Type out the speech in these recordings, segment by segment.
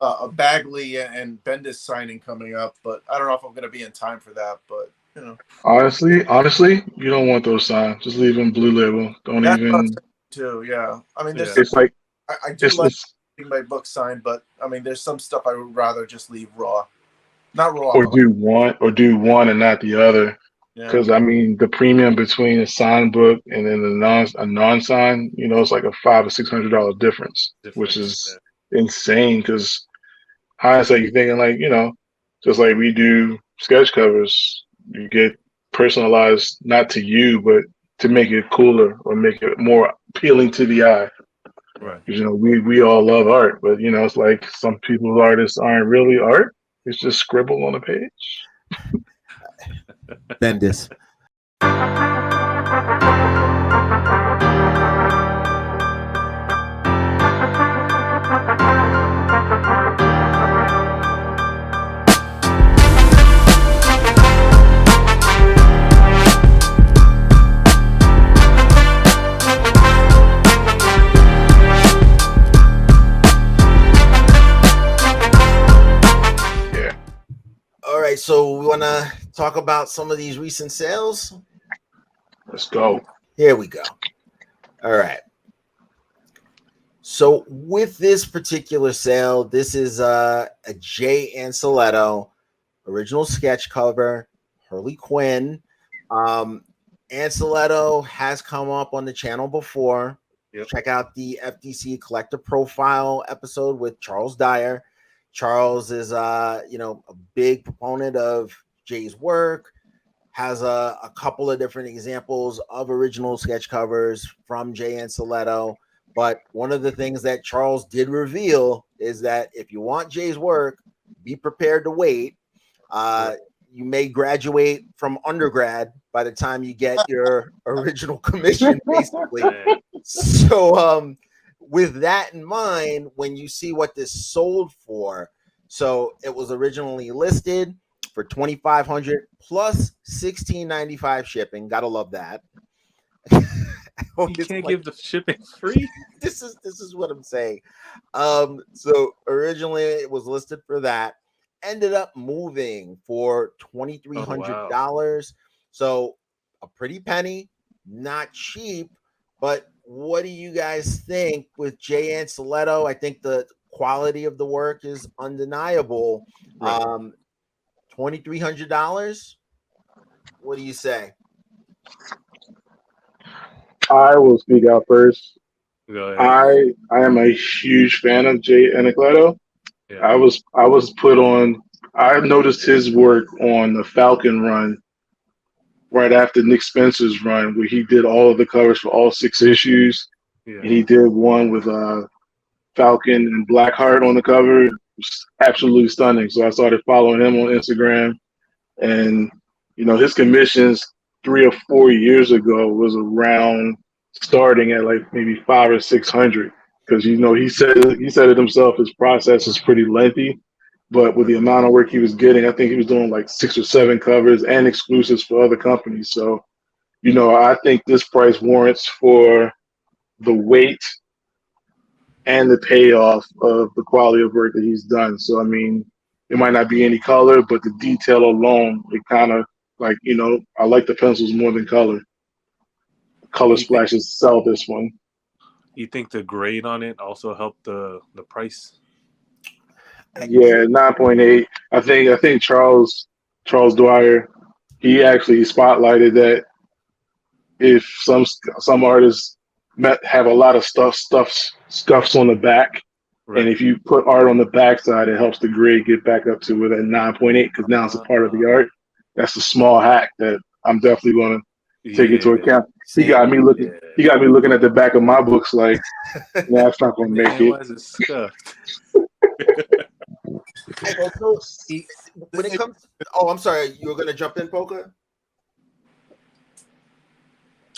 a Bagley and Bendis signing coming up, but I don't know if I'm going to be in time for that. But you know, Honestly, you don't want those signs. Just leave them blue label. Don't that's what I was even. thinking too. Yeah, I mean, there's Yeah. some, It's like I do like it's getting my book signed, but I mean, there's some stuff I would rather just leave raw, not raw, or but like, do one and not the other. yeah, Because I mean, the premium between a signed book and then a non sign, it's like a $500 or $600 difference, which Difference. is insane. Because hindsight, you're thinking like, just like we do sketch covers, you get personalized not to you, but to make it cooler or make it more appealing to the eye. Right. Because we all love art, but it's like some people's artists aren't really art. It's just scribble on a page. Bendis. Yeah. All right, so we want to talk about some of these recent sales. Let's go. Here we go. All right. So with this particular sale, this is a Jay Anceletto original sketch cover, Harley Quinn. Anceletto has come up on the channel before. Yep. Check out the FDC Collector Profile episode with Charles Dyer. Charles is a big proponent of Jay's work. Has a couple of different examples of original sketch covers from Jay Anceletto. But one of the things that Charles did reveal is that if you want Jay's work, be prepared to wait. You may graduate from undergrad by the time you get your original commission, basically. So with that in mind, when you see what this sold for, so it was originally listed for $2,500 plus $1,695 shipping. Gotta love that. You can't give the shipping free. This is what I'm saying. So originally it was listed for that. Ended up moving for $2,300. Wow. So a pretty penny, not cheap. But what do you guys think with Jay Anceletto? I think the quality of the work is undeniable. Right. $2,300. What do you say? I will speak out first. Go ahead. I am a huge fan of Jay Anacleto. Yeah. I was put on. I noticed his work on the Falcon run right after Nick Spencer's run, where he did all of the covers for all 6 issues. Yeah. And he did one with Falcon and Blackheart on the cover. It was absolutely stunning. So I started following him on Instagram, and his commissions 3 or 4 years ago was around starting at like maybe 500 or 600, because he said it himself. His process is pretty lengthy, but with the amount of work he was getting, I think he was doing like 6 or 7 covers and exclusives for other companies. So I think this price warrants for the weight and the payoff of the quality of work that he's done. So I mean, it might not be any color, but the detail alone, it kind of like, I like the pencils more than color. Color splashes sell this one. You think the grade on it also helped the price? Yeah, 9.8. I think Charles Dwyer, he actually spotlighted that if some artists have a lot of scuffs on the back, Right. and if you put art on the backside, it helps the grade get back up to that 9.8, because now it's a part of the art. That's a small hack that I'm definitely going to take into account. He got me looking. Yeah. He got me looking at the back of my books like, nah, it's not going to make Man, it. why is it scuffed? When it comes, I'm sorry, you were going to jump in, P.O.C.A?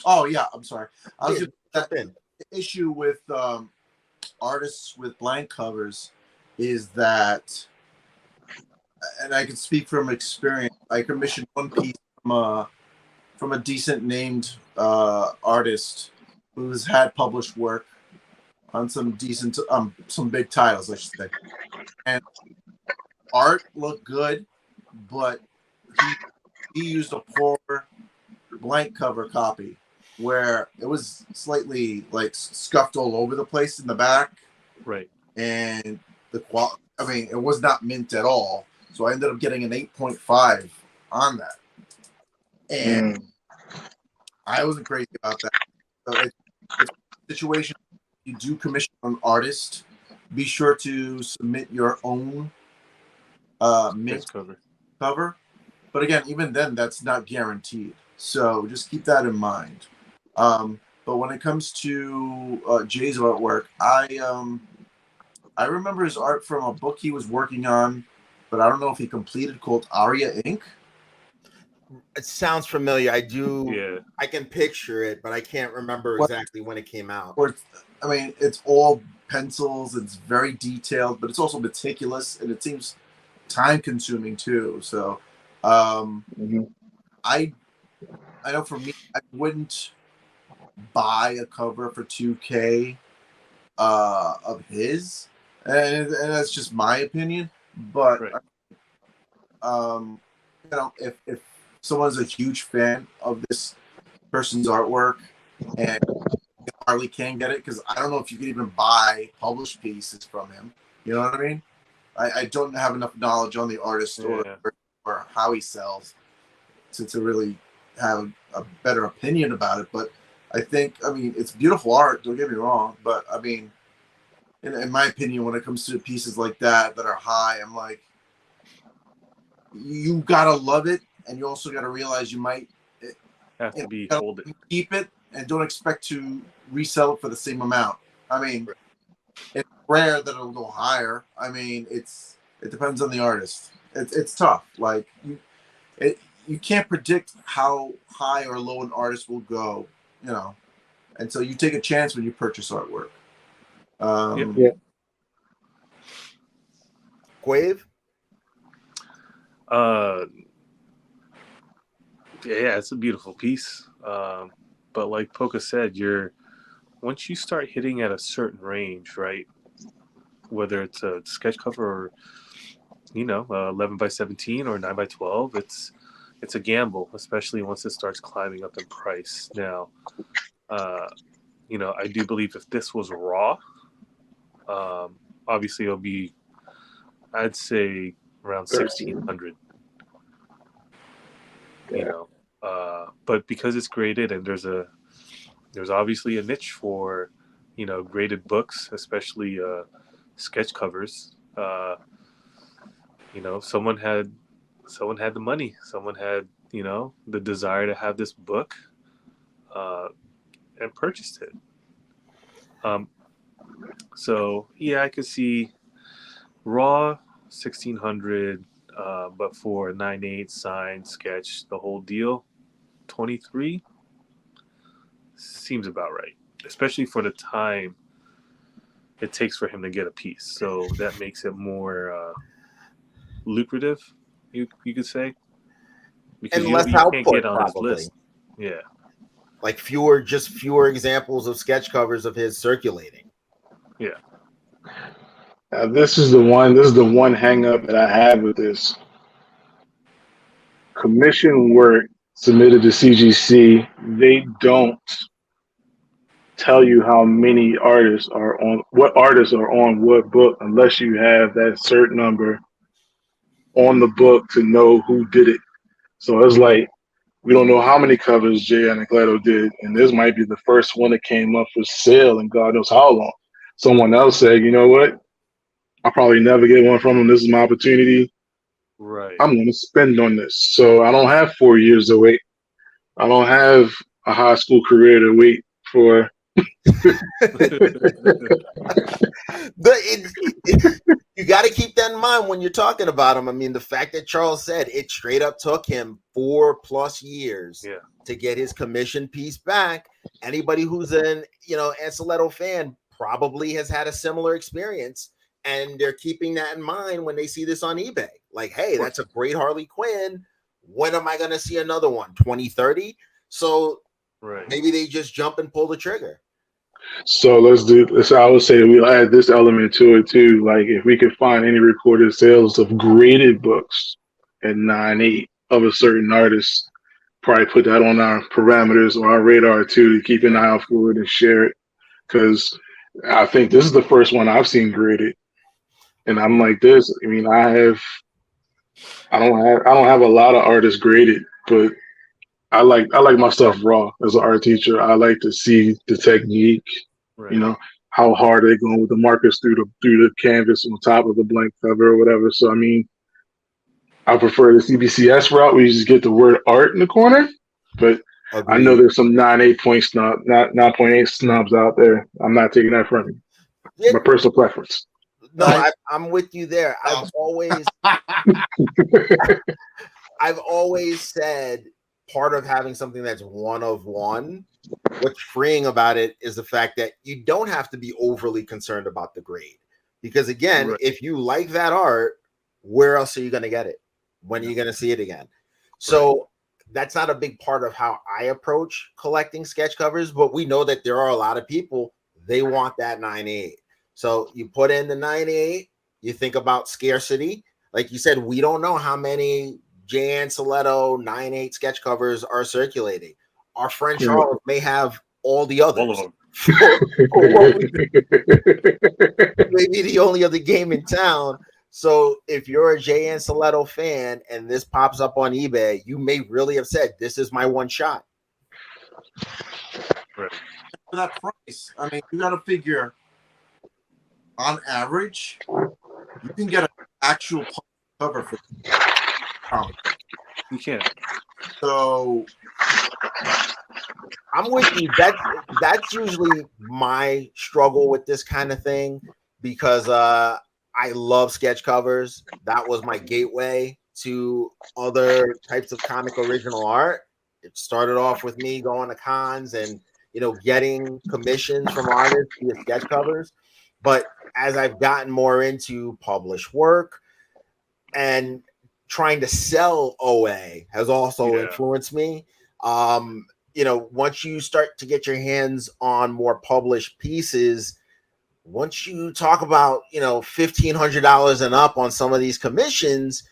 oh yeah, I'm sorry. I was Yeah, just jump in. the issue with artists with blank covers is that, and I can speak from experience. I commissioned one piece from a decent named artist who's had published work, on some decent, some big titles, I should say. And art looked good, but he used a poor blank cover copy where it was slightly like scuffed all over the place in the back. Right. And the quality, I mean, it was not mint at all. So I ended up getting an 8.5 on that. And I wasn't crazy about that. So it's a situation. You do commission an artist, be sure to submit your own mint cover. But again, even then, that's not guaranteed. So just keep that in mind. But when it comes to Jay's artwork, I remember his art from a book he was working on, but I don't know if he completed, called Aria Inc. It sounds familiar. I do. Yeah. I can picture it, but I can't remember exactly when it came out. I mean, it's all pencils. It's very detailed, but it's also meticulous, and it seems time-consuming too. So, I know for me, I wouldn't buy a cover for 2K of his, and that's just my opinion. But right. You know, if someone's a huge fan of this person's artwork and hardly can get it, because I don't know if you can even buy published pieces from him. You know what I mean? I don't have enough knowledge on the artist or how he sells to really have a better opinion about it. But I think, I mean, it's beautiful art, don't get me wrong, but I mean, in my opinion, when it comes to pieces like that are high, I'm like, you gotta love it, and you also gotta realize you might have to be hold it. Keep it, and don't expect to resell it for the same amount. I mean, it's rare that it'll go higher. I mean, it depends on the artist. It's tough. Like you can't predict how high or low an artist will go, you know, and so you take a chance when you purchase artwork. Yeah. Quave? Yeah, it's a beautiful piece. But like P.O.C.A said, once you start hitting at a certain range, right? Whether it's a sketch cover or 11x17 or 9x12, it's a gamble, especially once it starts climbing up in price. Now, I do believe if this was raw, obviously it'll be, I'd say, around 1,600. But because it's graded, and there's obviously a niche for graded books, especially sketch covers. Someone had the money, someone had the desire to have this book, and purchased it. So yeah, I could see raw 1,600, but for 9/8 signed sketch, the whole deal, 23 seems about right, especially for the time it takes for him to get a piece. So that makes it more lucrative, you could say, because And you less can't output, get on his probably. list. Yeah, like fewer examples of sketch covers of his circulating. Yeah. This is the one hang up that I have with this. Commission work submitted to CGC, they don't tell you how many artists are on what book unless you have that certain number on the book to know who did it. So it's like, we don't know how many covers Jay Anacleto did, and this might be the first one that came up for sale in God knows how long. Someone else said, you know what? I'll probably never get one from him. This is my opportunity. Right. I'm going to spend on this. So I don't have 4 years to wait. I don't have a high school career to wait for. You got to keep that in mind when you're talking about him. I mean, the fact that Charles said it straight up took him 4+ years to get his commission piece back. Anybody who's an Anceletto fan probably has had a similar experience, and they're keeping that in mind when they see this on eBay. Like, hey, that's a great Harley Quinn. When am I going to see another one? 2030? So maybe they just jump and pull the trigger. So I would say we'll add this element to it too. Like if we could find any recorded sales of graded books at 9.8 of a certain artist, probably put that on our parameters or our radar too to keep an eye out for it and share it. Because I think this is the first one I've seen graded, and I'm like this. I mean, I don't have a lot of artists graded, but I like my stuff raw as an art teacher. I like to see the technique, Right. you know, how hard are they going with the markers through the canvas on top of the blank cover or whatever. So I mean, I prefer the CBCS route where you just get the word art in the corner. But Agreed. I know there's some 9.8 snobs out there. I'm not taking that from you. Yeah, My personal preference. no, Right. I'm with you there. I've always said part of having something that's one of one, what's freeing about it is the fact that you don't have to be overly concerned about the grade. Because again, Right. if you like that art, where else are you going to get it? When are you going to see it again? So that's not a big part of how I approach collecting sketch covers, but we know that there are a lot of people, they want that 9.8. So you put in the 9.8, you think about scarcity. Like you said, we don't know how many Jan Soletto 9.8 sketch covers are circulating. Our friend Charles may have all the others. All of them. For what maybe the only other game in town. So if you're a Jan Soletto fan and this pops up on eBay, you may really have said, this is my one shot. Right. For that price, I mean, you got to figure on average, you can get an actual cover for comic. You can't. So I'm with you. That's usually my struggle with this kind of thing because I love sketch covers. That was my gateway to other types of comic original art. It started off with me going to cons and getting commissions from artists via sketch covers. But as I've gotten more into published work and trying to sell OA has also influenced me. Once you start to get your hands on more published pieces, once you talk about, $1,500 and up on some of these commissions,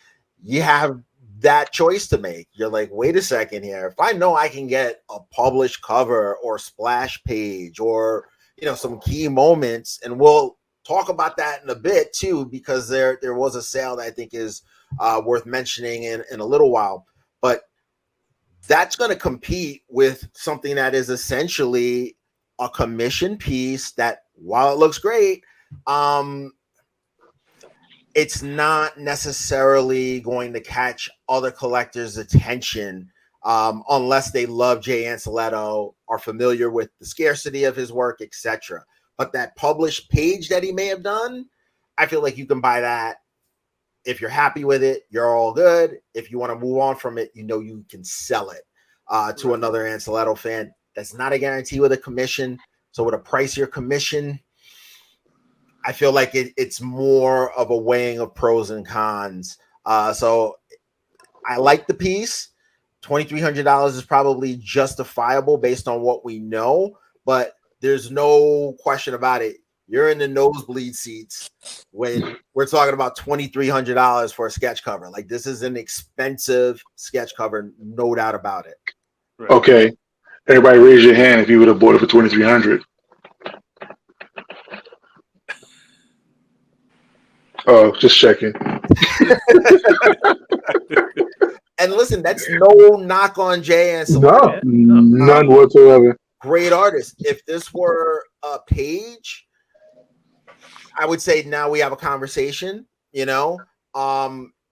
you have that choice to make. You're like, wait a second here. If I know I can get a published cover or splash page or, some key moments, and we'll talk about that in a bit too, because there was a sale that I think is worth mentioning in a little while, but that's going to compete with something that is essentially a commission piece that, while it looks great, it's not necessarily going to catch other collectors' attention unless they love Jay Anceletto, are familiar with the scarcity of his work, etc. But that published page that he may have done, I feel like you can buy that. If you're happy with it, you're all good. If you want to move on from it, you can sell it to another Anceletto fan. That's not a guarantee with a commission. So with a pricier commission, I feel like it's more of a weighing of pros and cons. So I like the piece. $2,300 is probably justifiable based on what we know, but there's no question about it. You're in the nosebleed seats when we're talking about $2,300 for a sketch cover. Like, this is an expensive sketch cover, no doubt about it. Right. Okay, everybody, raise your hand if you would have bought it for $2,300. Oh, just checking. And listen, that's no knock on Jay Anceletto. No, none whatsoever. Great artist. If this were a page, I would say now we have a conversation, and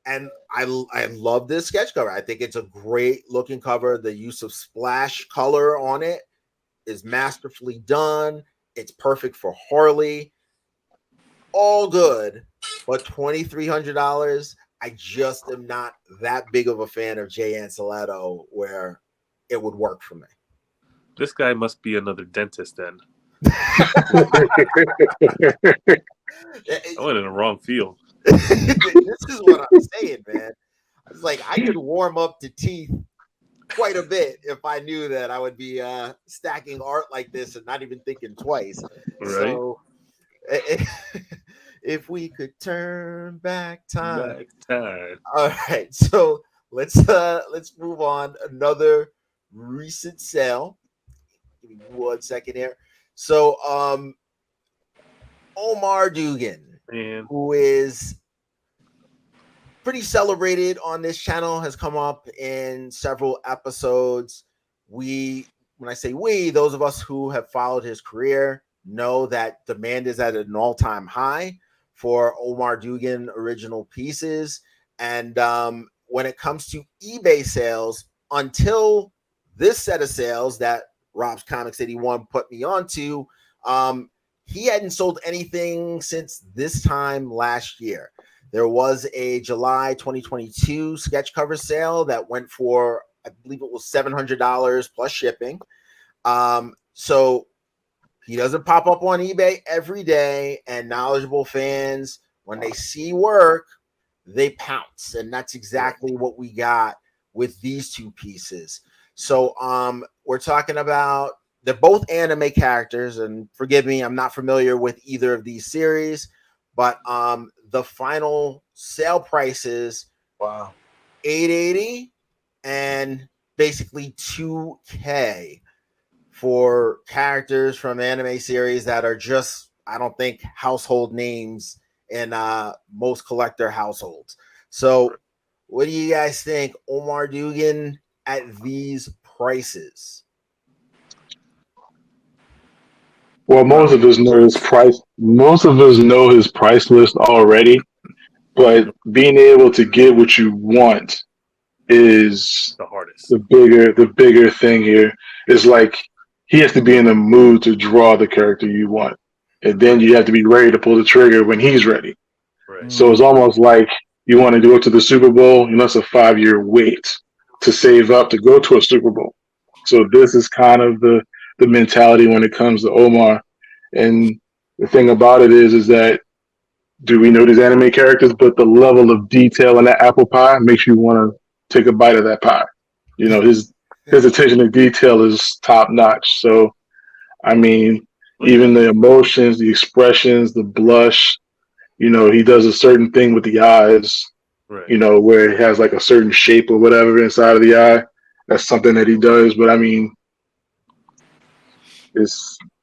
I love this sketch cover. I think it's a great looking cover. The use of splash color on it is masterfully done. It's perfect for Harley. All good, but $2,300, I just am not that big of a fan of Jay Anceletto where it would work for me. This guy must be another dentist then. I went in the wrong field. This is what I'm saying, man. It's like I could warm up to teeth quite a bit if I knew that I would be stacking art like this and not even thinking twice. Right. So if we could turn back time. Back time. All right, so let's move on. Another recent sale. Give me 1 second here. So Omar Dogan, Man. who is pretty celebrated on this channel, has come up in several episodes. When I say we, those of us who have followed his career know that demand is at an all-time high for Omar Dogan original pieces. And when it comes to eBay sales, until this set of sales that Rob's Comics 81 put me onto, he hadn't sold anything since this time last year. There was a July 2022 sketch cover sale that went for, I believe it was $700 plus shipping. So he doesn't pop up on eBay every day, and knowledgeable fans, when they see work, they pounce. And that's exactly what we got with these two pieces. So we're talking about, they're both anime characters, and forgive me, I'm not familiar with either of these series, but the final sale prices, Wow. $880 and basically $2K for characters from anime series that are just, I don't think, household names in most collector households. So what do you guys think? Omar Dogan at these prices? Well, most of us know his price. Most of us know his price list already, but being able to get what you want is The hardest. the bigger thing here. Is like he has to be in the mood to draw the character you want, and then you have to be ready to pull the trigger when he's ready. Right. So it's almost like you want to go to the Super Bowl, and that's a 5-year wait to save up to go to a Super Bowl. So this is kind of the mentality when it comes to Omar. And the thing about it is that do we know these anime characters? But the level of detail in that apple pie makes you want to take a bite of that pie. You know, his attention to detail is top notch. So, I mean, even the emotions, the expressions, the blush, you know, he does a certain thing with the eyes, Right. you know, where it has like a certain shape or whatever inside of the eye. That's something that he does. But I mean,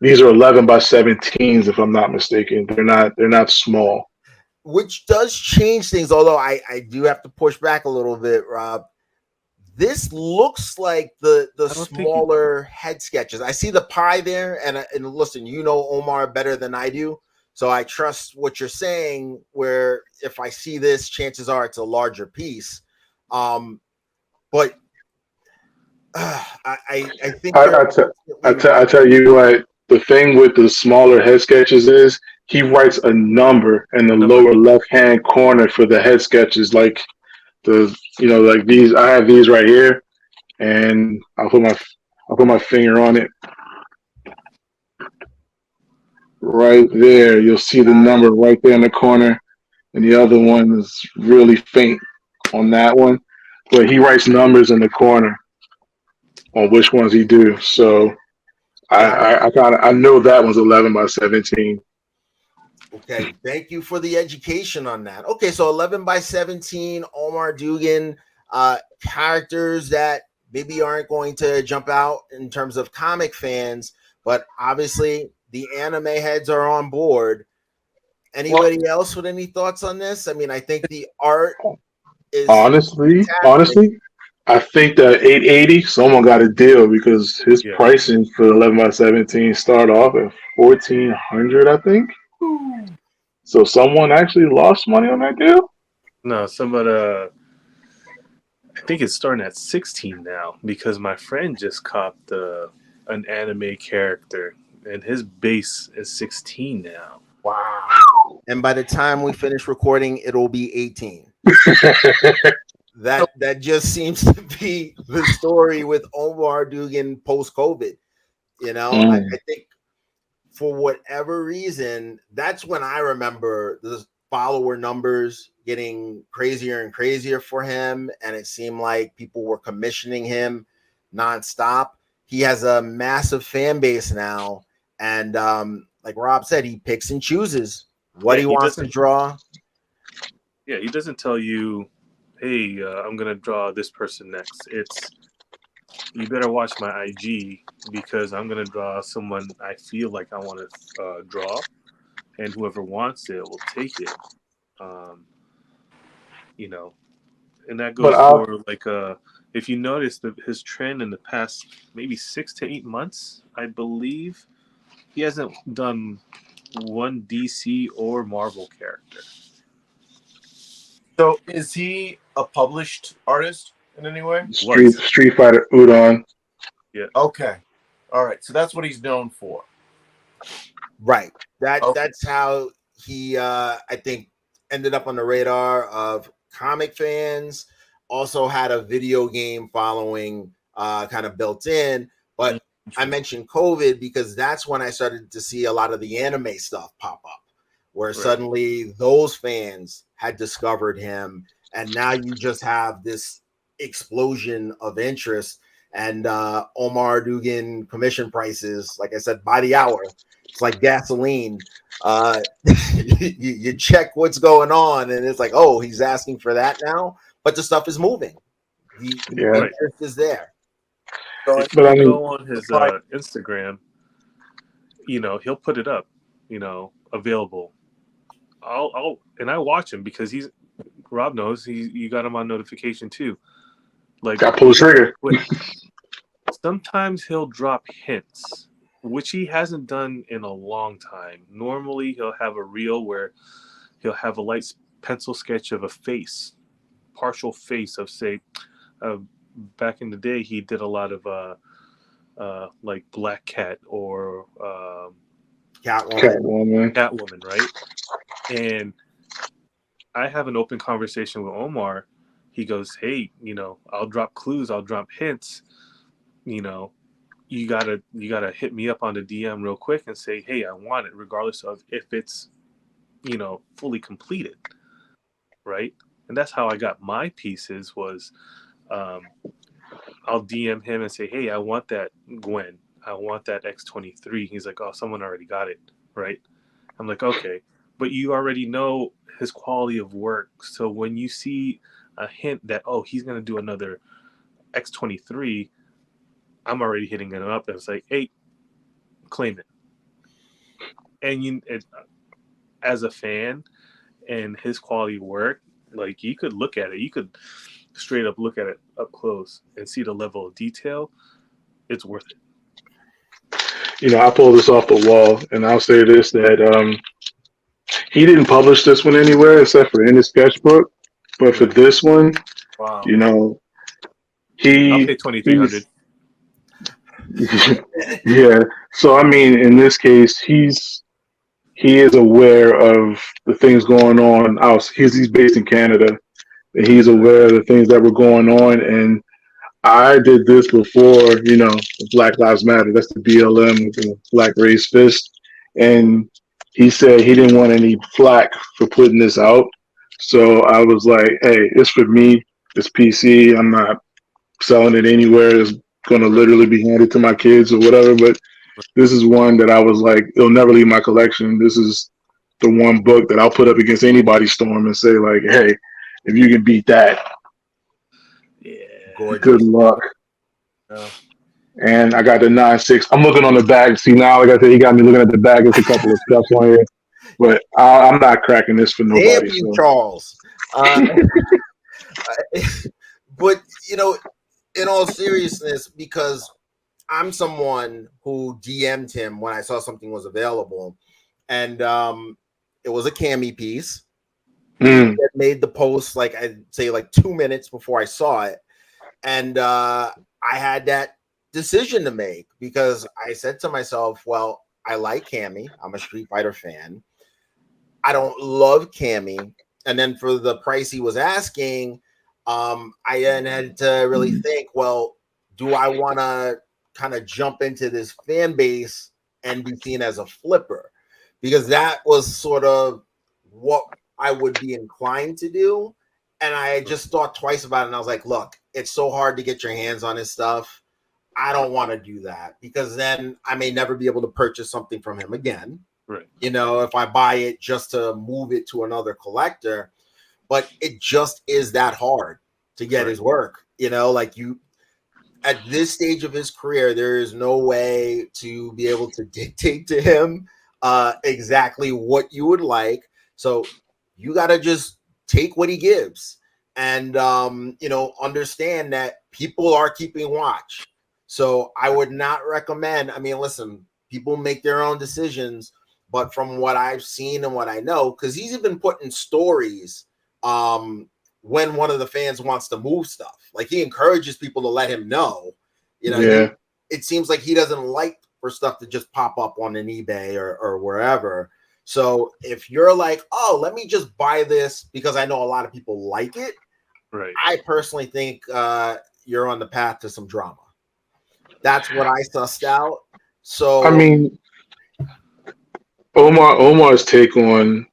these are 11 by 17s, if I'm not mistaken. They're not small. Which does change things, although I do have to push back a little bit, Rob. This looks like the smaller head sketches. I see the pie there, and listen, you know Omar better than I do, so I trust what you're saying. Where if I see this, chances are it's a larger piece. But I think I tell you what. The thing with the smaller head sketches is he writes a number in the lower left hand corner for the head sketches, like like these. I have these right here, and I'll put my finger on it right there. You'll see the number right there in the corner, and the other one is really faint on that one. But he writes numbers in the corner on which ones he do. So I know that one's 11 by 17. Okay, thank you for the education on that. Okay, so 11 by 17, Omar Dogan, characters that maybe aren't going to jump out in terms of comic fans, but obviously the anime heads are on board. Anybody else with any thoughts on this? I mean, I think the art is honestly, I think that 880 someone got a deal because his pricing for 11 by 17 start off at 1,400, I think. So someone actually lost money on that deal. No, somebody. I think it's starting at 16 now because my friend just copped an anime character, and his base is 16 now. Wow! And by the time we finish recording, it'll be 18. That just seems to be the story with Omar Dogan post-COVID. You know, I think for whatever reason, that's when I remember the follower numbers getting crazier and crazier for him, and it seemed like people were commissioning him nonstop. He has a massive fan base now, and like Rob said, he picks and chooses what he wants to draw. Yeah, he doesn't tell you, hey, I'm going to draw this person next. It's, you better watch my IG because I'm going to draw someone I feel like I want to draw, and whoever wants it will take it. You know, and that goes for like if you notice his trend in the past maybe 6 to 8 months, I believe, he hasn't done one DC or Marvel character. So is he a published artist in any way? Street Fighter Udon. Yeah. Okay. All right. So that's what he's known for. Right. That's how he I think ended up on the radar of comic fans. Also had a video game following kind of built in, but I mentioned COVID because that's when I started to see a lot of the anime stuff pop up, where suddenly those fans had discovered him, and now you just have this explosion of interest. And Omar Dogan commission prices, like I said, by the hour. It's like gasoline. You check what's going on, and it's like, oh, he's asking for that now, but the stuff is moving. The interest is there. So if you go on his Instagram, you know, he'll put it up, you know, available. I watch him because Rob knows you got him on notification too. Like, got pull the trigger. Sometimes he'll drop hints, which he hasn't done in a long time. Normally he'll have a reel where he'll have a light pencil sketch of a face, partial face of, say, back in the day he did a lot of like Black Cat or Catwoman, right? And I have an open conversation with Omar. He goes, hey, you know, I'll drop clues, I'll drop hints, you know, you gotta hit me up on the DM real quick and say, hey, I want it, regardless of if it's, you know, fully completed, right? And that's how I got my pieces was I'll DM him and say, hey, I want that Gwen, I want that X-23. He's like, oh, someone already got it, right? I'm like, okay, but you already know his quality of work, so when you see a hint that, oh, he's gonna do another X-23, I'm already hitting it up and it's like, hey, claim it. And as a fan and his quality work, like, you could look at it, you could straight up look at it up close and see the level of detail. It's worth it. You know, I pulled this off the wall, and I'll say this, that he didn't publish this one anywhere except for in his sketchbook. But for this one, you know, I'll pay $2,300. Yeah. So I mean, in this case, he is aware of the things going on out. He's based in Canada, and he's aware of the things that were going on. And I did this before, you know, Black Lives Matter. That's the BLM with the Black Raised Fist. And he said he didn't want any flack for putting this out. So I was like, hey, it's for me. It's PC. I'm not selling it anywhere. It's going to literally be handed to my kids or whatever. But this is one that I was like, it'll never leave my collection. This is the one book that I'll put up against anybody's storm and say, like, hey, if you can beat that, good luck. And I got the 9.6. I'm looking on the bag. See, now, like I said, he got me looking at the bag. There's a couple of stuff on here. But I'm not cracking this for nobody. Damn you, Charles. But, you know, in all seriousness, because I'm someone who DM'd him when I saw something was available, and it was a cami piece. He made the post, like, I'd say, like 2 minutes before I saw it. And I had that decision to make because I said to myself, well, I like Cammy. I'm a Street Fighter fan. I don't love Cammy. And then for the price he was asking, I then had to really think, well, do I want to kind of jump into this fan base and be seen as a flipper? Because that was sort of what I would be inclined to do. And I just thought twice about it. And I was like, look, it's so hard to get your hands on his stuff. I don't want to do that because then I may never be able to purchase something from him again. Right. You know, if I buy it just to move it to another collector, but it just is that hard to get his work. You know, like you at this stage of his career, there is no way to be able to dictate to him exactly what you would like. So you got to just take what he gives and, you know, understand that people are keeping watch. So I would not recommend, I mean, listen, people make their own decisions, but from what I've seen and what I know, because he's even putting stories when one of the fans wants to move stuff. Like he encourages people to let him know, you know, it seems like he doesn't like for stuff to just pop up on an eBay or wherever. So if you're like, oh, let me just buy this because I know a lot of people like it. Right. I personally think you're on the path to some drama. That's what I sussed out. So I mean, Omar's take on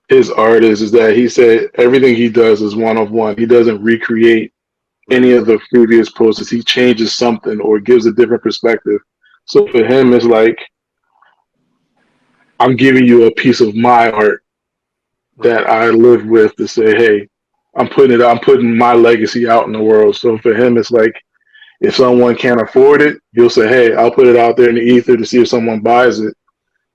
his art is that he said everything he does is one of one. He doesn't recreate any of the previous posters. He changes something or gives a different perspective. So for him, it's like I'm giving you a piece of my art that I live with to say, hey, I'm putting my legacy out in the world. So for him, it's like if someone can't afford it, he'll say, hey, I'll put it out there in the ether to see if someone buys it.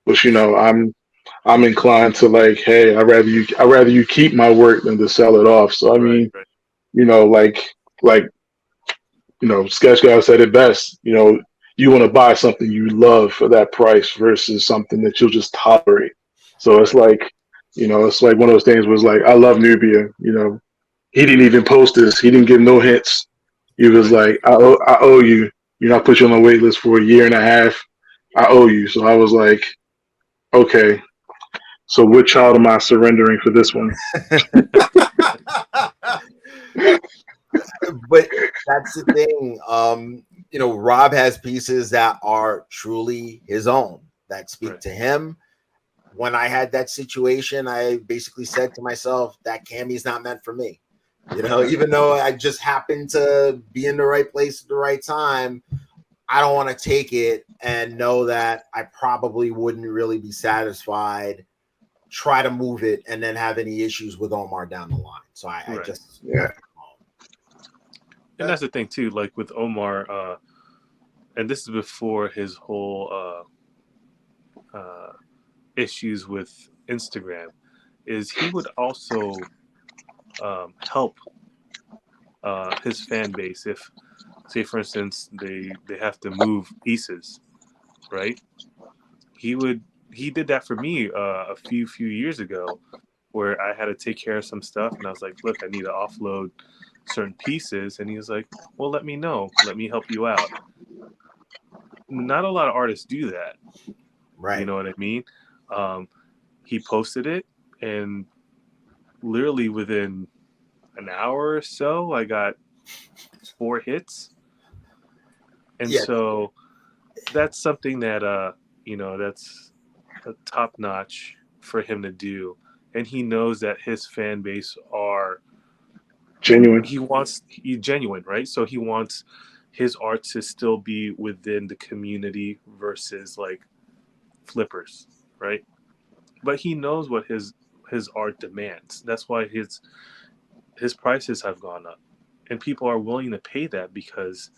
But you know, I'm inclined to like, hey, I'd rather you keep my work than to sell it off. So I mean, you know, like you know, SketchGod said it best. You know, you want to buy something you love for that price versus something that you'll just tolerate. So it's like, you know, it's like one of those things was like, I love Nubia. You know, he didn't even post this. He didn't give no hints. He was like, I owe you. You know, I put you on the wait list for a year and a half. I owe you. So I was like, okay. So what child am I surrendering for this one? But that's the thing. You know, Rob has pieces that are truly his own that speak to him. When I had that situation, I basically said to myself, that Cammy's not meant for me. You know, even though I just happened to be in the right place at the right time, I don't want to take it and know that I probably wouldn't really be satisfied, try to move it, and then have any issues with Omar down the line. So I just And that's the thing too, like with Omar, and this is before his whole issues with Instagram, is he would also help his fan base if, say, for instance, they have to move pieces, right? He did that for me a few years ago, where I had to take care of some stuff, and I was like, look, I need to offload certain pieces, and he was like, well, let me know, let me help you out. Not a lot of artists do that, right? You know what I mean? He posted it, and literally within an hour or so, I got 4 hits. And so that's something that you know, that's a top notch for him to do. And he knows that his fan base are genuine. He's genuine, right? So he wants his art to still be within the community versus like flippers, right? But he knows what his art demands. That's why his prices have gone up, and people are willing to pay that because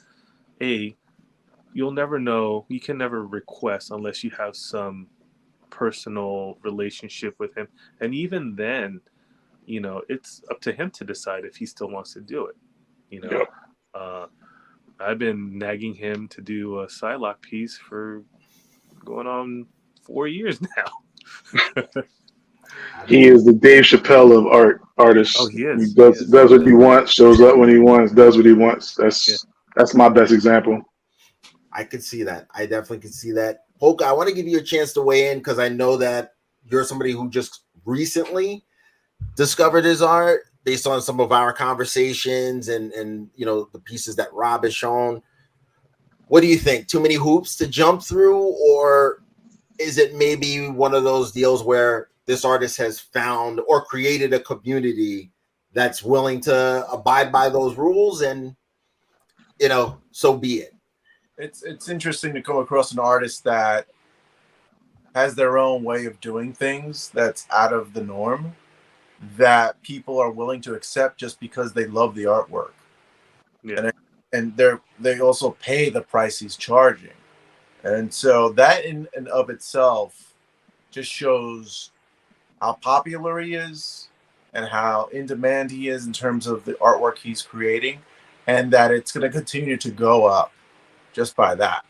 you'll never know. You can never request unless you have some personal relationship with him, and even then, you know, it's up to him to decide if he still wants to do it. You know, I've been nagging him to do a Psylocke piece for going on 4 years now. He is the Dave Chappelle of artists. Oh, he is. He does what he wants, shows up when he wants, does what he wants. That's my best example. I could see that. I definitely could see that. P.O.C.A, I want to give you a chance to weigh in because I know that you're somebody who just recently discovered his art based on some of our conversations and you know the pieces that Rob has shown. What do you think? Too many hoops to jump through, or is it maybe one of those deals where this artist has found or created a community that's willing to abide by those rules, and you know, so be it? it's interesting to come across an artist that has their own way of doing things that's out of the norm, that people are willing to accept just because they love the artwork. Yeah. And they also pay the price he's charging. And so that in and of itself just shows how popular he is and how in demand he is in terms of the artwork he's creating, and that it's going to continue to go up just by that.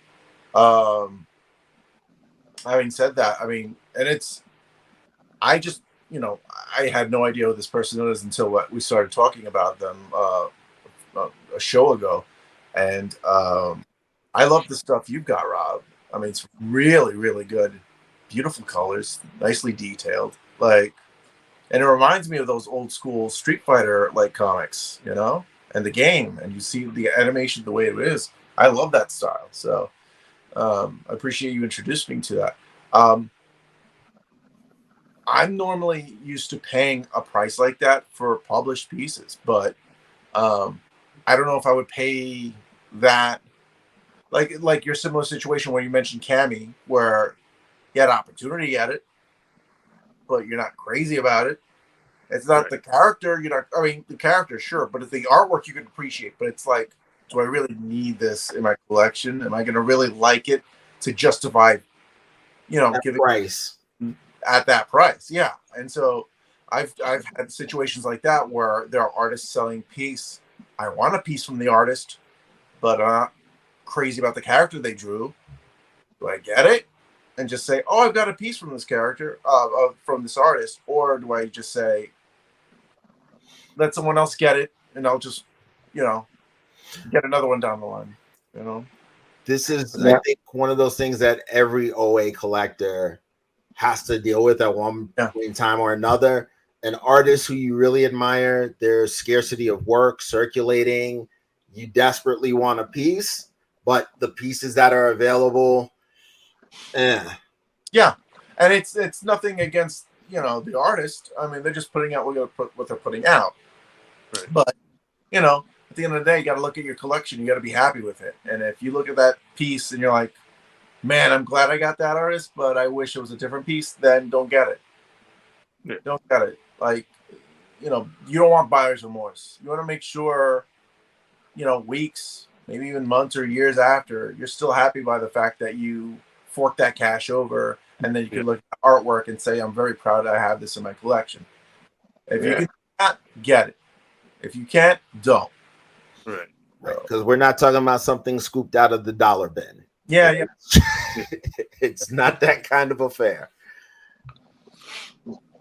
Having said that, I mean, and I just, I had no idea who this person is until we started talking about them a show ago. And I love the stuff you've got, Rob. I mean, it's really, really good. Beautiful colors, nicely detailed. Like, and it reminds me of those old school Street Fighter like comics, and the game. And you see the animation the way it is. I love that style. So I appreciate you introducing me to that. I'm normally used to paying a price like that for published pieces, but I don't know if I would pay that. Like your similar situation where you mentioned Cammy, where you had opportunity at it, but you're not crazy about it. It's not the character. I mean, the character, sure, but it's the artwork you can appreciate. But it's like, do I really need this in my collection? Am I going to really like it to justify, giving price at that price? Yeah. And so I've had situations like that where there are artists selling piece. I want a piece from the artist, but I'm not crazy about the character they drew. Do I get it and just say, oh, I've got a piece from this character, from this artist? Or do I just say, let someone else get it and I'll just, get another one down the line, This is, I think, one of those things that every OA collector has to deal with at one point in time or another. An artist who you really admire, there's scarcity of work circulating. You desperately want a piece, but the pieces that are available, yeah, and it's nothing against the artist. I mean, they're just putting out what they're putting out. Right. But at the end of the day, you got to look at your collection. You got to be happy with it. And if you look at that piece and you're like, man, I'm glad I got that artist, but I wish it was a different piece, then don't get it. Yeah. Don't get it. Like, you don't want buyer's remorse. You want to make sure, weeks, maybe even months or years after, you're still happy by the fact that you forked that cash over, and then you can look at the artwork and say, I'm very proud I have this in my collection. If you can do that, get it. If you can't, don't. Right. Because we're not talking about something scooped out of the dollar bin. Yeah. It's not that kind of affair.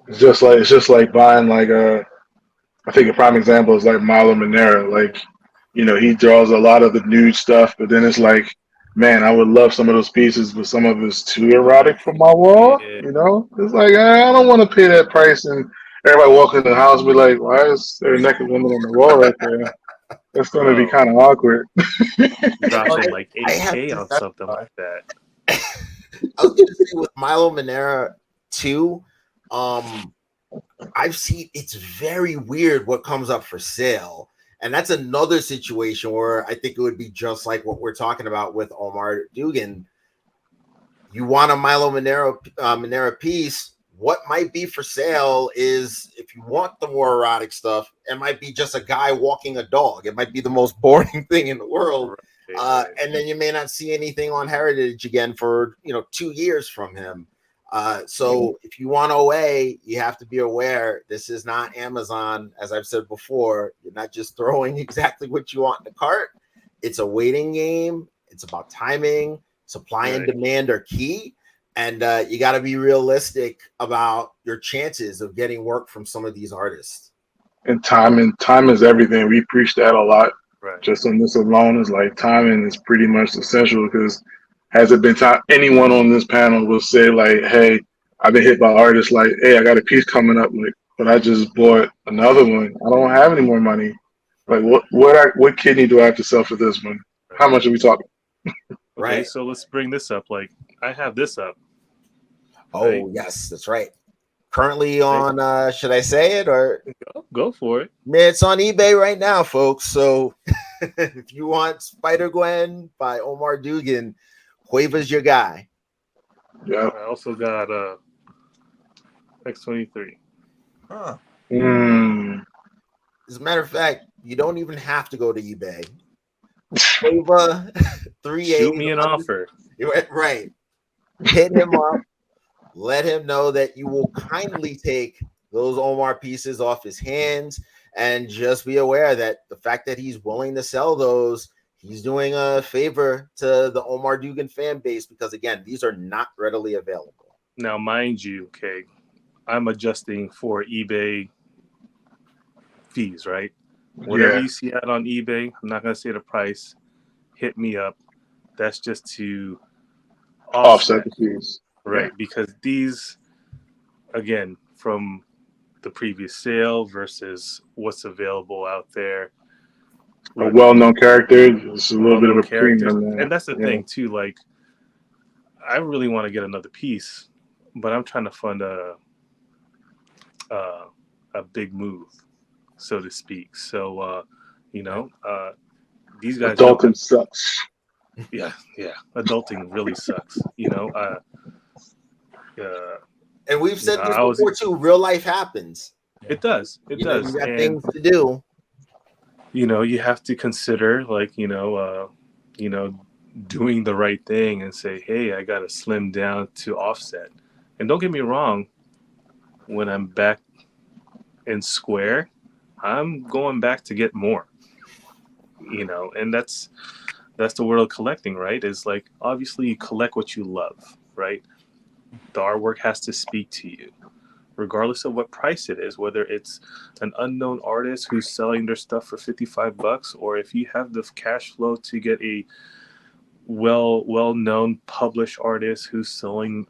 It's just like buying I think a prime example is like Milo Manera. Like, he draws a lot of the nude stuff, but then it's like, man, I would love some of those pieces, but some of it's too erotic for my wall. Yeah. It's like, I don't want to pay that price, and everybody walking in the house be like, why is there a naked woman on the wall right there? That's going to be kind of awkward. Dropping like 8K on something like that. I was going to say with Milo Manera too, I've seen it's very weird what comes up for sale. And that's another situation where I think it would be just like what we're talking about with Omar Dogan. You want a Milo Manera piece. What might be for sale is, if you want the more erotic stuff, it might be just a guy walking a dog. It might be the most boring thing in the world. And then you may not see anything on Heritage again for 2 years from him. So if you want OA, you have to be aware this is not Amazon. As I've said before, you're not just throwing exactly what you want in the cart. It's a waiting game. It's about timing. Supply and demand are key. And you got to be realistic about your chances of getting work from some of these artists. And time is everything. We preach that a lot. Right. Just on this alone is like timing is pretty much essential, because has it been time? Anyone on this panel will say like, hey, I've been hit by artists like, hey, I got a piece coming up, but I just bought another one. I don't have any more money. Like, what kidney do I have to sell for this one? How much are we talking? Okay, so let's bring this up. Like, I have this up. Oh, yes, that's right. Currently on, should I say it or? Go for it. Man, it's on eBay right now, folks. So if you want Spider-Gwen by Omar Dogan, Cuevaa's your guy. Yeah. I also got X-23. Huh. As a matter of fact, you don't even have to go to eBay. Cuevaaa 380. Shoot me an offer. Right. Hit him up. Let him know that you will kindly take those Omar pieces off his hands, and just be aware that the fact that he's willing to sell those, he's doing a favor to the Omar Dogan fan base, because again, these are not readily available. Now, mind you, okay, I'm adjusting for eBay fees, right? Whatever you see out on eBay, I'm not going to say the price. Hit me up. That's just to Offset the fees. right? Yeah. Because these, again, from the previous sale versus what's available out there. A well-known character, it's a little bit of a characters. premium. And that's the thing too. Like, I really want to get another piece, but I'm trying to fund a big move, so to speak. So, these guys. Adulting sucks. Yeah. Adulting really sucks. And we've said this before too. Real life happens. It does. It does. You got things to do. You have to consider, like, doing the right thing and say, hey, I got to slim down to offset. And don't get me wrong, when I'm back in Square, I'm going back to get more. And that's the world of collecting, right? Is like, obviously you collect what you love, right? The artwork has to speak to you, regardless of what price it is, whether it's an unknown artist who's selling their stuff for $55, or if you have the cash flow to get a well-known published artist who's selling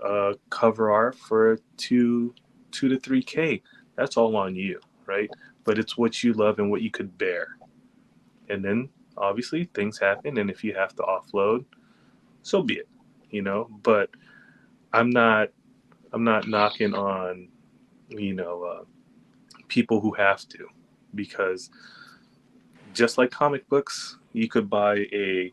cover art for $2 to $3K. That's all on you, right? But it's what you love and what you could bear. And then obviously things happen, and if you have to offload, so be it, but I'm not knocking on people who have to, because just like comic books, you could buy a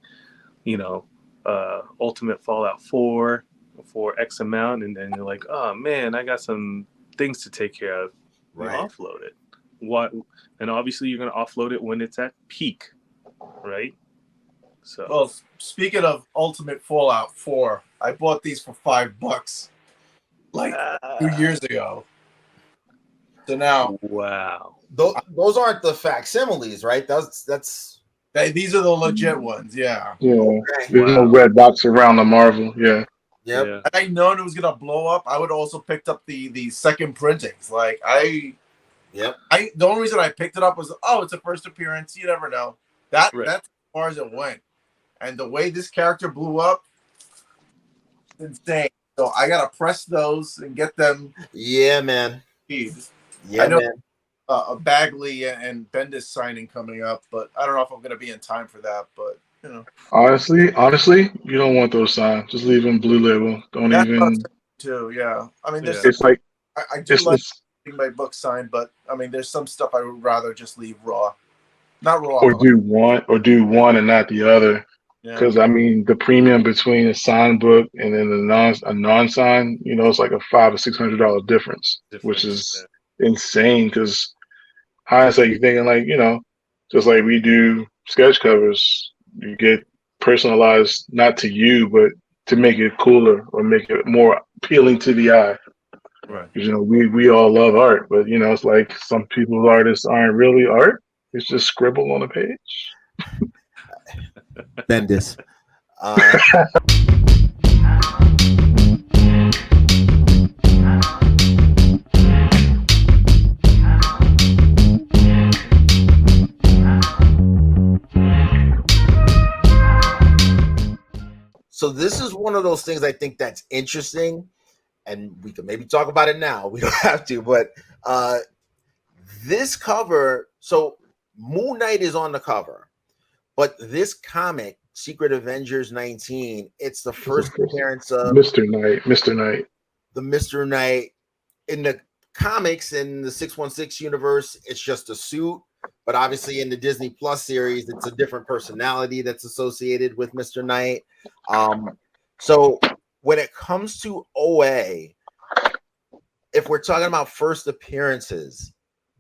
Ultimate Fallout 4 for X amount, and then you're like, oh man, I got some things to take care of. Right. You offload it. What? And obviously you're going to offload it when it's at peak, right? So, well, speaking of Ultimate Fallout 4, I bought these for $5 like 2 years ago. So now, wow, those aren't the facsimiles, right? These are the legit ones, yeah. Okay. There's no red box around the Marvel, yeah. Yep. Had I known it was gonna blow up, I would also picked up the second printings. Like the only reason I picked it up was, it's a first appearance. You never know. That's as far as it went. And the way this character blew up, it's insane. So I gotta press those and get them. Yeah, man. Yeah, I know, man. A Bagley and Bendis signing coming up, but I don't know if I'm gonna be in time for that. But honestly, you don't want those signed. Just leave them blue label. Don't even. Too, yeah. I mean, there's it's like I do like getting my book signed, but I mean, there's some stuff I would rather just leave raw, not raw. Or do one and not the other. Because I mean, the premium between a signed book and then a non-signed, it's like a $500 or $600 difference, which is insane. Because hindsight, you're thinking like, just like we do sketch covers, you get personalized not to you, but to make it cooler or make it more appealing to the eye. Right. We all love art, but it's like some people's artists aren't really art. It's just scribble on a page. Bendis. So this is one of those things I think that's interesting, and we can maybe talk about it now. We don't have to, but this cover, so Moon Knight is on the cover, but this comic, Secret Avengers 19, it's the first appearance of Mr. Knight. The Mr. Knight. In the comics, in the 616 universe, it's just a suit, but obviously in the Disney Plus series, it's a different personality that's associated with Mr. Knight. So when it comes to OA, if we're talking about first appearances,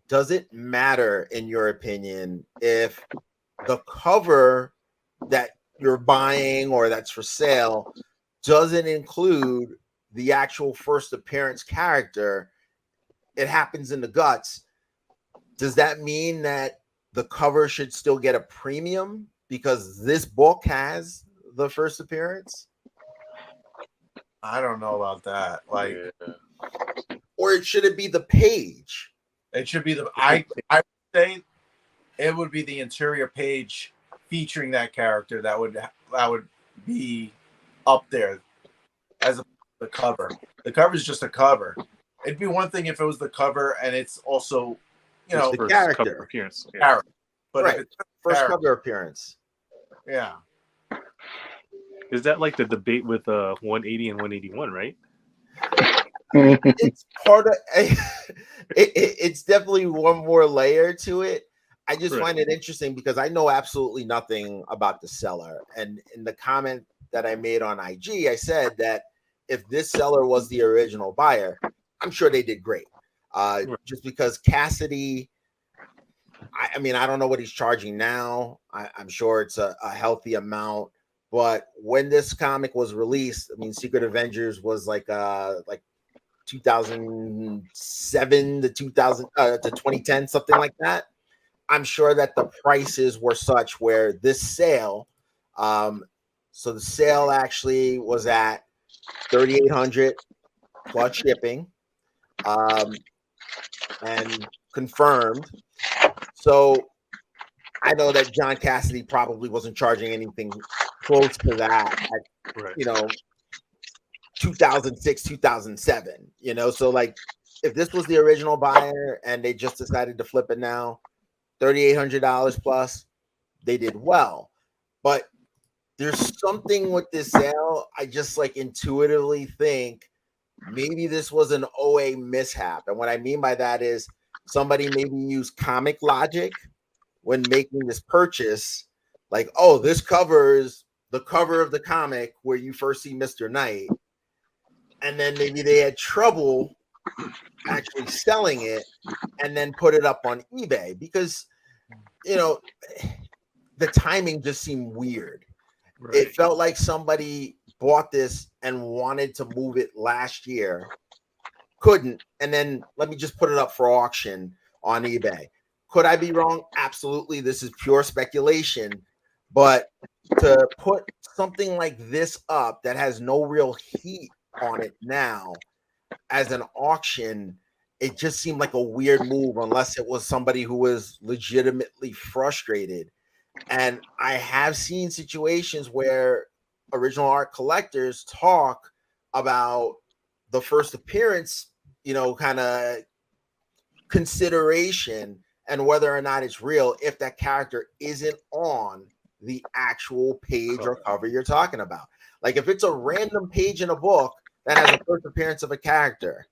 does it matter, in your opinion, if the cover that you're buying or that's for sale doesn't include the actual first appearance character? It happens in the guts. Does that mean that the cover should still get a premium because this book has the first appearance? I don't know about that. Like, or should it be the page? it should be I would say it would be the interior page featuring that character that would be up there as the cover. The cover is just a cover. It'd be one thing if it was the cover and it's also, you know, the first character cover appearance. Yeah. character. But right, if it's first character, cover appearance. yeah. Is that like the debate with 180 and 181, right? It's part of it's definitely one more layer to it. I just find it interesting because I know absolutely nothing about the seller. And in the comment that I made on IG, I said that if this seller was the original buyer, I'm sure they did great. Just because Cassidy, I mean, I don't know what he's charging now. I'm sure it's a healthy amount. But when this comic was released, I mean, Secret Avengers was like 2007 to 2010, something like that. I'm sure that the prices were such where this sale, so the sale actually was at $3,800 plus shipping, and confirmed. So I know that John Cassidy probably wasn't charging anything close to that at, 2006, 2007, so like if this was the original buyer and they just decided to flip it now, $3,800 plus, they did well. But there's something with this sale. I just like intuitively think maybe this was an OA mishap. And what I mean by that is somebody maybe used comic logic when making this purchase. Like, oh, this covers the cover of the comic where you first see Mr. Knight. And then maybe they had trouble actually selling it and then put it up on eBay because, the timing just seemed weird. Right. It felt like somebody bought this and wanted to move it last year, couldn't, and then let me just put it up for auction on eBay. Could I be wrong? Absolutely. This is pure speculation. But to put something like this up that has no real heat on it now as an auction, it just seemed like a weird move unless it was somebody who was legitimately frustrated. And I have seen situations where original art collectors talk about the first appearance, kind of consideration and whether or not it's real if that character isn't on the actual page or cover you're talking about. Like if it's a random page in a book that has a first appearance of a character,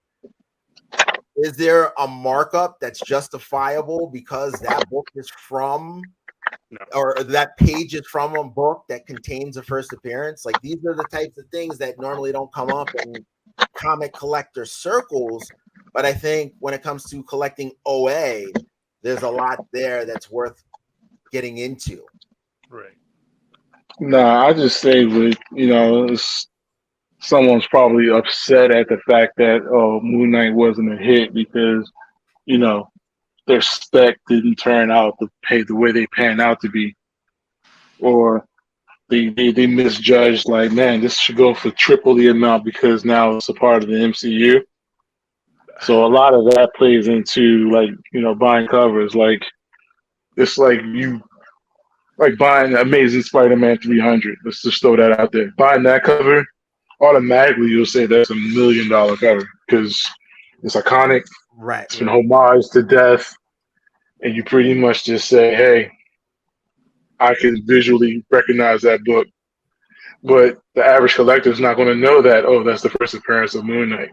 is there a markup that's justifiable because that book is from or that page is from a book that contains a first appearance? Like these are the types of things that normally don't come up in comic collector circles. But I think when it comes to collecting OA, there's a lot there that's worth getting into. Right. Nah, I just say with, someone's probably upset at the fact that, Moon Knight wasn't a hit because, their spec didn't turn out to pay the way they pan out to be. Or they misjudged, like, man, this should go for triple the amount because now it's a part of the MCU. So a lot of that plays into, like, buying covers. Like, it's like you like buying Amazing Spider-Man 300. Let's just throw that out there. Buying that cover, automatically you'll say that's $1 million cover because it's iconic. Right. It's been homaged to death. And you pretty much just say, hey, I can visually recognize that book. But the average collector is not going to know that, oh, that's the first appearance of Moon Knight.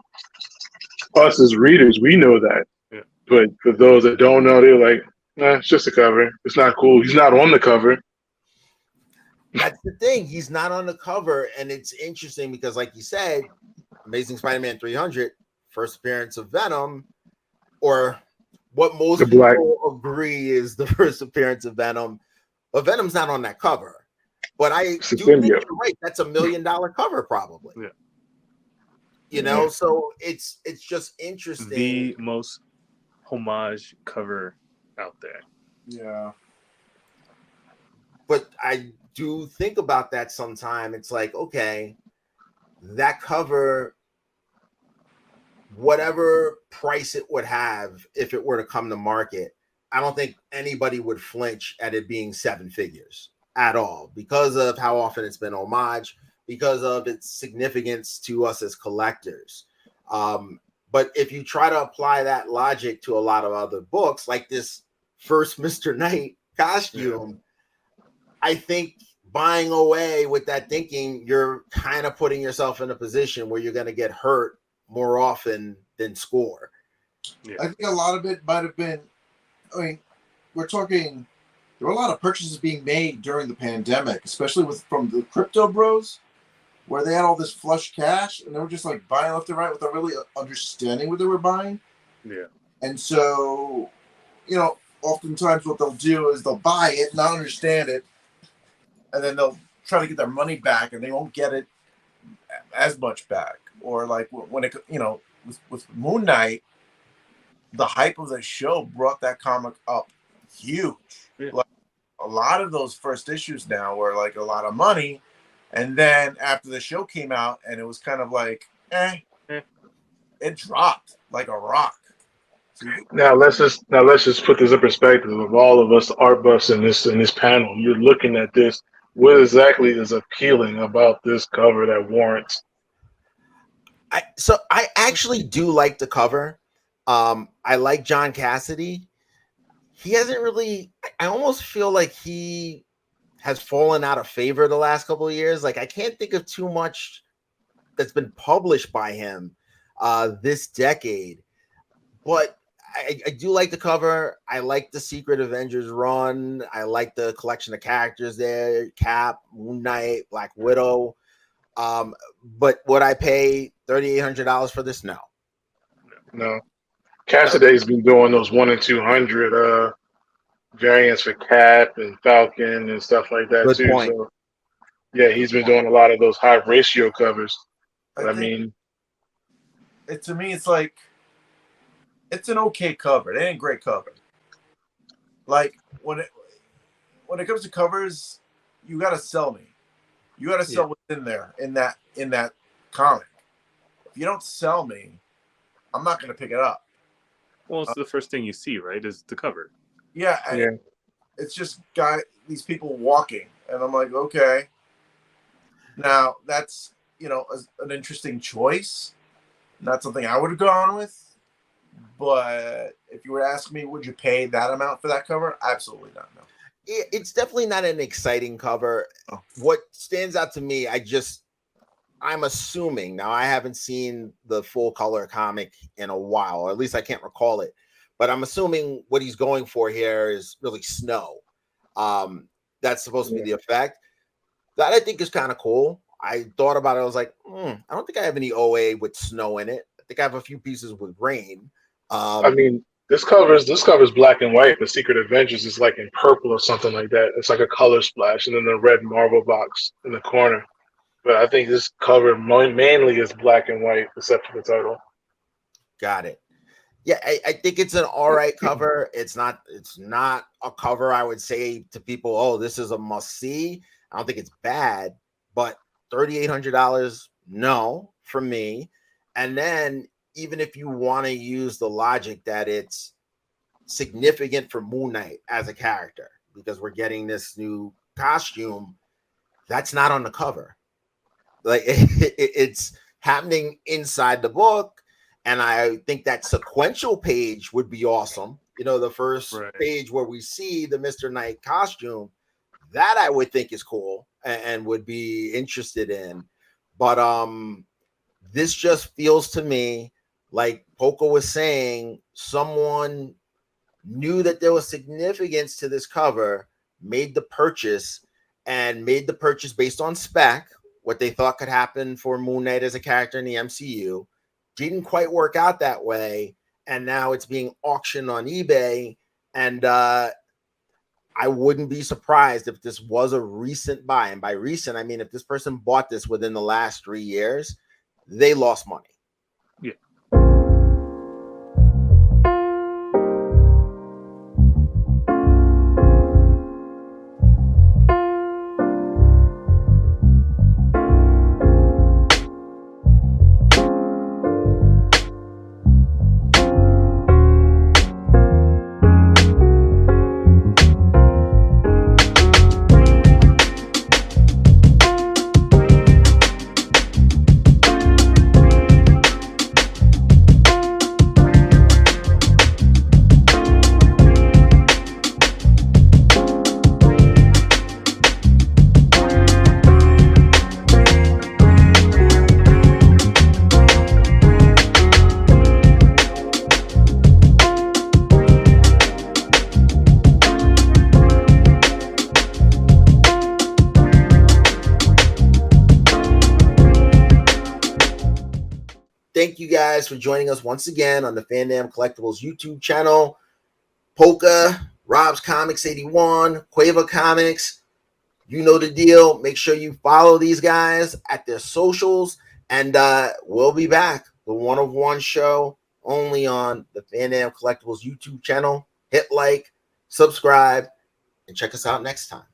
Us as readers, we know that. Yeah. But for those that don't know, they're like, Nah, it's just a cover. It's not cool. He's not on the cover. That's the thing. He's not on the cover, and it's interesting because, like you said, Amazing Spider-Man 300, first appearance of Venom, or what most The black. people agree is the first appearance of Venom. But Venom's not on that cover. But I It's a do think symbiote. you're right. That's $1 million cover, probably. Yeah. You know, so it's just interesting. The most homage cover out there. Yeah. But I do think about that sometime. It's like, okay, that cover, whatever price it would have if it were to come to market, I don't think anybody would flinch at it being 7 figures at all because of how often it's been homage, because of its significance to us as collectors. But if you try to apply that logic to a lot of other books, like this first Mr. Knight costume, I think buying away with that thinking, you're kind of putting yourself in a position where you're going to get hurt more often than score. Yeah. I think a lot of it might have been, I mean, we're talking, there were a lot of purchases being made during the pandemic, especially from the crypto bros, where they had all this flush cash and they were just like buying left and right without really understanding what they were buying. Yeah. And so, oftentimes what they'll do is they'll buy it, not understand it, and then they'll try to get their money back and they won't get it as much back. Or like when it, with Moon Knight, the hype of the show brought that comic up huge. Yeah. Like a lot of those first issues now were like a lot of money. And then after the show came out and it was kind of like, it dropped like a rock. So Now let's just put this in perspective of all of us art buffs in this panel. You're looking at this. What exactly is appealing about this cover that warrants? So I actually do like the cover. I like John Cassidy. He hasn't really, I almost feel like he has fallen out of favor the last couple of years. Like I can't think of too much that's been published by him this decade. But I do like the cover. I like the Secret Avengers run. I like the collection of characters there: Cap, Moon Knight, Black Widow. But would I pay $3,800 for this? No. No. Cassidy's been doing those 1 in 200 variants for Cap and Falcon and stuff like that. Good too. point. So yeah, he's been doing a lot of those high ratio covers. But I mean, to me, it's like, it's an okay cover. It ain't a great cover. Like when it comes to covers, you gotta sell me. You gotta sell what's in there in that comic. If you don't sell me, I'm not gonna pick it up. Well, it's the first thing you see, right? Is the cover. Yeah, and it's just these people walking, and I'm like, okay. Now that's an interesting choice. Not something I would have gone with. But if you were asking me, would you pay that amount for that cover? Absolutely not. No. It's definitely not an exciting cover. What stands out to me, I'm assuming, now I haven't seen the full color comic in a while, or at least I can't recall it, but I'm assuming what he's going for here is really snow. That's supposed to be the effect. That I think is kind of cool. I thought about it. I was like, I don't think I have any OA with snow in it. I think I have a few pieces with rain. I mean, this covers black and white. The Secret Avengers is like in purple or something like that. It's like a color splash, and then the red Marvel box in the corner. But I think this cover mainly is black and white, except for the title. Got it. Yeah, I think it's an all right cover. It's not a cover I would say to people, oh, this is a must see. I don't think it's bad, but $3,800, no, for me. And then even if you want to use the logic that it's significant for Moon Knight as a character, because we're getting this new costume, that's not on the cover. Like it's happening inside the book. And I think that sequential page would be awesome. The first page where we see the Mr. Knight costume, that I would think is cool and would be interested in. But this just feels to me like P.O.C.A was saying, someone knew that there was significance to this cover, made the purchase, and made the purchase based on spec, what they thought could happen for Moon Knight as a character in the MCU. Didn't quite work out that way, and now it's being auctioned on eBay. And I wouldn't be surprised if this was a recent buy. And by recent, I mean if this person bought this within the last 3 years, they lost money. Yeah. Thank you guys for joining us once again on the Fandom Collectibles YouTube channel. P.O.C.A, Rob's Comics 81, Cuevaaa Comics. You know the deal. Make sure you follow these guys at their socials, and we'll be back. The One of One show only on the Fandom Collectibles YouTube channel. Hit like, subscribe, and check us out next time.